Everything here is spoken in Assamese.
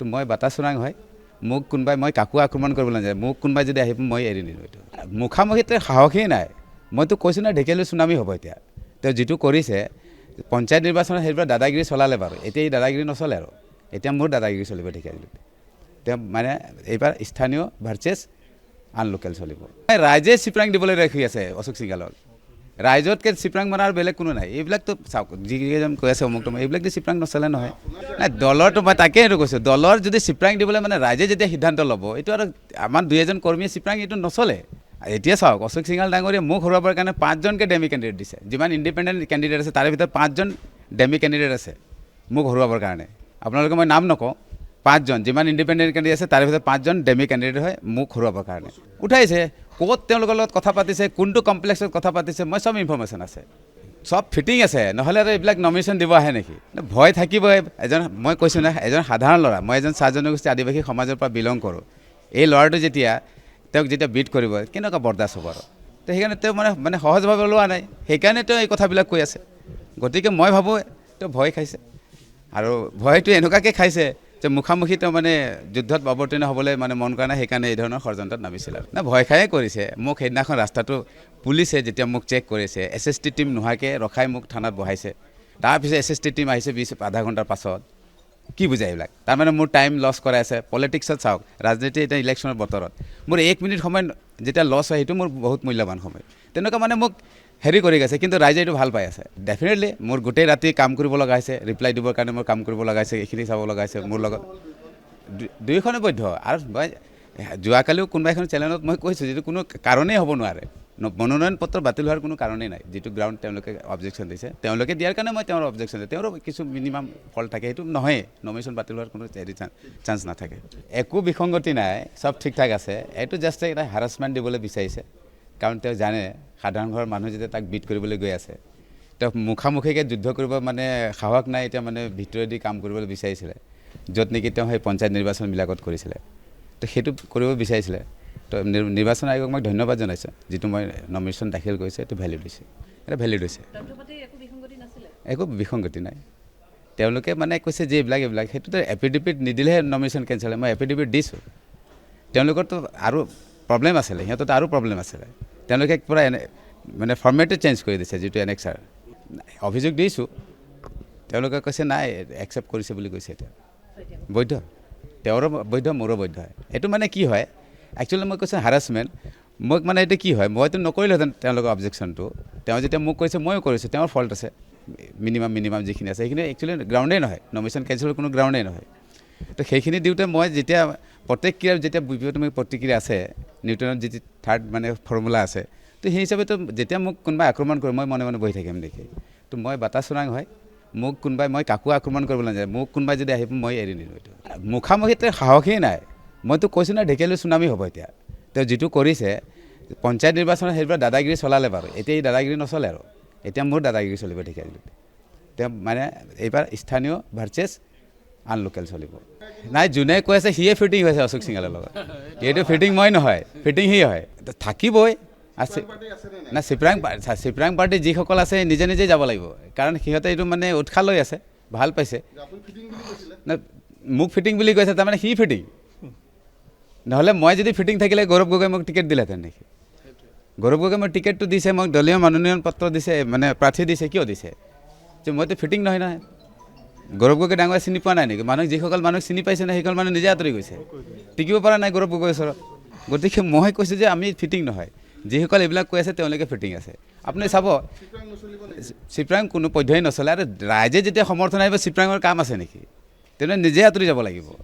তো মই বাটা চোৰাং হয় মোক কোনোবাই মই কাকো আক্ৰমণ কৰিবলৈ নাযায় মোক কোনোবাই যদি আহিব মই এৰি নিদিওঁ এইটো মুখামুখিতে সাহসেই নাই মইতো কৈছোঁ না ঢেকীয়াজুলি চুনামি হ'ব এতিয়া তেওঁ যিটো কৰিছে পঞ্চায়ত নিৰ্বাচনত সেইবোৰ দাদাগিৰি চলালে বাৰু এতিয়া এই দাদাগিৰি নচলে আৰু এতিয়া মোৰ দাদাগিৰি চলিব ঢেকীয়াজুলিত তেওঁ মানে এইবাৰ স্থানীয় ভাৰ্চেছ আন লোকেল চলিব ৰাইজে চিপৰাং দিবলৈ ৰাখি আছে অশোক চিঙালক ৰাইজতকৈ চিপৰাং মানে আৰু বেলেগ কোনো নাই এইবিলাকতো চাওক যিকেইজন কৈ আছে অমুক তমুক এইবিলাকতো চিপৰাং নচলে নহয় নাই দলৰতো মই তাকেই এইটো কৈছোঁ দলৰ যদি চিপৰাং দিবলৈ মানে ৰাইজে যেতিয়া সিদ্ধান্ত ল'ব এইটো আৰু আমাৰ দুই এজন কৰ্মীয়ে চিপৰাং এইটো নচলে এতিয়া চাওক অশোক চিঙাল ডাঙৰীয়ে মোক হৰুৱাবৰ কাৰণে 5জনকৈ ডেমি কেণ্ডিডেট দিছে যিমান ইণ্ডিপেণ্ডেণ্ট কেণ্ডিডেট আছে তাৰে ভিতৰত 5জন ডেমি কেণ্ডিডেট আছে মোক হৰুৱাবৰ কাৰণে আপোনালোকে মই নাম নকওঁ 5জন যিমান ইণ্ডিপেণ্ডেণ্ট কেণ্ডিডেট আছে তাৰে ভিতৰত 5জন ডেমি কেণ্ডিডেট হয় মোক হৰুৱাবৰ কাৰণে উঠাইছে ক'ত তেওঁলোকৰ লগত কথা পাতিছে কোনটো কমপ্লেক্সত কথা পাতিছে মই চব ইনফৰ্মেশ্যন আছে সব ফিটিং আছে নহ'লে আৰু এইবিলাক নমিনেশ্যন দিব আহে নেকি ভয় থাকিবই এজন মই কৈছোঁ না এজন সাধাৰণ ল'ৰা মই এজন চাহ জনগোষ্ঠী আদিবাসী সমাজৰ পৰা বিলং কৰোঁ এই ল'ৰাটো যেতিয়া তেওঁক যেতিয়া বিট কৰিব কেনেকুৱা বৰদাস্ত হ'ব আৰু তো সেইকাৰণে তেওঁ মানে সহজভাৱে লোৱা নাই সেইকাৰণে তেওঁ এই কথাবিলাক কৈ আছে গতিকে মই ভাবোঁ তেওঁ ভয় খাইছে আৰু ভয়টো এনেকুৱাকৈ খাইছে যে মুখামুখি তেওঁ মানে যুদ্ধত অৱতীৰ্ণ হ'বলৈ মানে মন কৰা নাই সেইকাৰণে এই ধৰণৰ ষড়যন্ত্ৰত নামিছিল আৰু না ভয় খায়ে কৰিছে মোক সেইদিনাখন ৰাস্তাটো পুলিচে যেতিয়া মোক চেক কৰিছে SST টিম নোহোৱাকৈ ৰখাই মোক থানাত বহাইছে তাৰপিছত SST টিম আহিছে আধা ঘণ্টাৰ পাছত কি বুজায় এইবিলাক তাৰমানে মোৰ টাইম লছ কৰাই আছে পলিটিক্সত চাওক ৰাজনীতি এতিয়া ইলেকশ্যনৰ বতৰত মোৰ 1 মিনিট সময় যেতিয়া লছ হয় সেইটো মোৰ বহুত মূল্যৱান সময় তেনেকুৱা মানে মোক হেৰি কৰি গৈছে কিন্তু ৰাইজে এইটো ভাল পাই আছে ডেফিনেটলি মোৰ গোটেই ৰাতি কাম কৰিব লগা হৈছে ৰিপ্লাই দিবৰ কাৰণে মোৰ কাম কৰিব লগা হৈছে এইখিনি চাব লগা হৈছে মোৰ লগত দুয়োখনে বৈধ আৰু মই যোৱাকালিও কোনোবা এখন চেনেলত মই কৈছোঁ যিটো কোনো কাৰণেই হ'ব নোৱাৰে মনোনয়ন পত্ৰ বাতিল হোৱাৰ কোনো কাৰণেই নাই যিটো গ্ৰাউণ্ড তেওঁলোকে অবজেকশ্যন দিছে তেওঁলোকে দিয়াৰ কাৰণে মই তেওঁৰ অবজেকশ্যন দিছোঁ তেওঁৰো কিছু মিনিমাম ফল থাকে সেইটো নহয় নমিনেশ্যন বাতিল হোৱাৰ কোনো চান্স নাথাকে একো বিসংগতি নাই চব ঠিক ঠাক আছে এইটো জাষ্ট এটা হাৰাছমেণ্ট দিবলৈ বিচাৰিছে কাৰণ তেওঁ জানে সাধাৰণ ঘৰৰ মানুহ যেতিয়া তাক বিট কৰিবলৈ গৈ আছে তেওঁ মুখামুখিকৈ যুদ্ধ কৰিব মানে সাহস নাই এতিয়া মানে ভিতৰেদি কাম কৰিবলৈ বিচাৰিছিলে য'ত নেকি তেওঁ সেই পঞ্চায়ত নিৰ্বাচনবিলাকত কৰিছিলে তো সেইটো কৰিব বিচাৰিছিলে তো নিৰ্বাচন আয়োগক মই ধন্যবাদ জনাইছোঁ যিটো মই নমিনেশ্যন দাখিল কৰিছে এইটো ভেলিড হৈছে এটা ভেলিড হৈছে একো বিসংগতি নাই তেওঁলোকে মানে কৈছে যে এইবিলাক সেইটোতো এফিডেভিট নিদিলেহে নমিনেশ্যন কেঞ্চেল হয় মই এফিডেভিট দিছোঁ তেওঁলোকৰতো আৰু প্ৰব্লেম আছিলে সিহঁততো আৰু প্ৰব্লেম আছিলে তেওঁলোকে পূৰা মানে ফৰ্মেটটো চেঞ্জ কৰি দিছে যিটো এনেক্সাৰ অভিযোগ দিছোঁ তেওঁলোকে কৈছে নাই একচেপ্ট কৰিছে বুলি কৈছে এতিয়া বৈধ তেওঁৰো বৈধ মোৰো বৈধ হয় এইটো মানে কি হয় একচুৱেলি মই কৈছোঁ হাৰাছমেণ্ট মোক মানে এইটো কি হয় মইতো নকৰিলোহেঁতেন তেওঁলোকৰ অবজেকশ্যনটো তেওঁ যেতিয়া মোক কৰিছে ময়ো কৰিছোঁ তেওঁৰ ফল্ট আছে মিনিমাম যিখিনি আছে সেইখিনি একচুৱেলি গ্ৰাউণ্ডেই নহয় নমিনেশ্যন কেঞ্চেলৰ কোনো গ্ৰাউণ্ডেই নহয় তো সেইখিনি দিওঁতে মই যেতিয়া প্ৰতিক্ৰিয়াৰ যেতিয়া বিপৰীতমুখী প্ৰতিক্ৰিয়া আছে নিউটনৰ যিটো থাৰ্ড মানে ফৰ্মুলা আছে তো সেই হিচাপেতো যেতিয়া মোক কোনোবাই আক্ৰমণ কৰে মই মনে মনে বহি থাকিম দেখি তো মই বাটা চোৰাং হয় মোক কোনোবাই মই কাকো আক্ৰমণ কৰিবলৈ নাযায় মোক কোনোবাই যদি আহিব মই এৰি নিদিওঁ এইটো মুখামুখিতে সাহসেই নাই মইতো কৈছোঁ না ঢেকীয়াজুলি চুনামি হ'ব এতিয়া তেওঁ যিটো কৰিছে পঞ্চায়ত নিৰ্বাচনত সেইবোৰ দাদাগিৰি চলালে বাৰু এতিয়া এই দাদাগিৰি নচলে আৰু এতিয়া মোৰ দাদাগিৰি চলিব ঢেকীয়াজুলিত তেওঁ মানে এইবাৰ স্থানীয় ভাৰ্চেছ আন লোকেল চলিব নাই যোনে কৈ আছে সিয়ে ফিটিং হৈছে অশোক চিঙালৰ লগত এইটো ফিটিং মই নহয় ফিটিং সি হয় থাকিবই আছে না চিপৰাং পাৰ্টি যিসকল আছে নিজে নিজেই যাব লাগিব কাৰণ সিহঁতে এইটো মানে উৎসাহ লৈ আছে ভাল পাইছে না মোক ফিটিং বুলি কৈছে তাৰমানে সি ফিটিং নহ'লে মই যদি ফিটিং থাকিলে গৌৰৱ গগৈ মোক টিকেট দিলেহেঁতেন নেকি গৌৰৱ গগৈ মোক টিকেটটো দিছে মোক দলীয় মনোনয়ন পত্ৰ দিছে মানে প্ৰাৰ্থী দিছে কিয় দিছে যে মইতো ফিটিং নহয় গৌৰৱ গগৈ ডাঙৰে চিনি পোৱা নাই নেকি মানুহ যিসকল মানুহ চিনি পাইছে না সেইসকল মানুহ নিজে আঁতৰি গৈছে টিকিব পৰা নাই গৌৰৱ গগৈৰ ওচৰত গতিকে মই কৈছোঁ যে আমি ফিটিং নহয় যিসকল এইবিলাক কৈ আছে তেওঁলোকে ফিটিং আছে আপুনি চাব চিপৰাং কোনো পধ্যেই নচলে আৰু ৰাইজে যেতিয়া সমৰ্থন আহিব চিপৰাঙৰ কাম আছে নেকি তেনেহ'লে নিজে আঁতৰি যাব লাগিব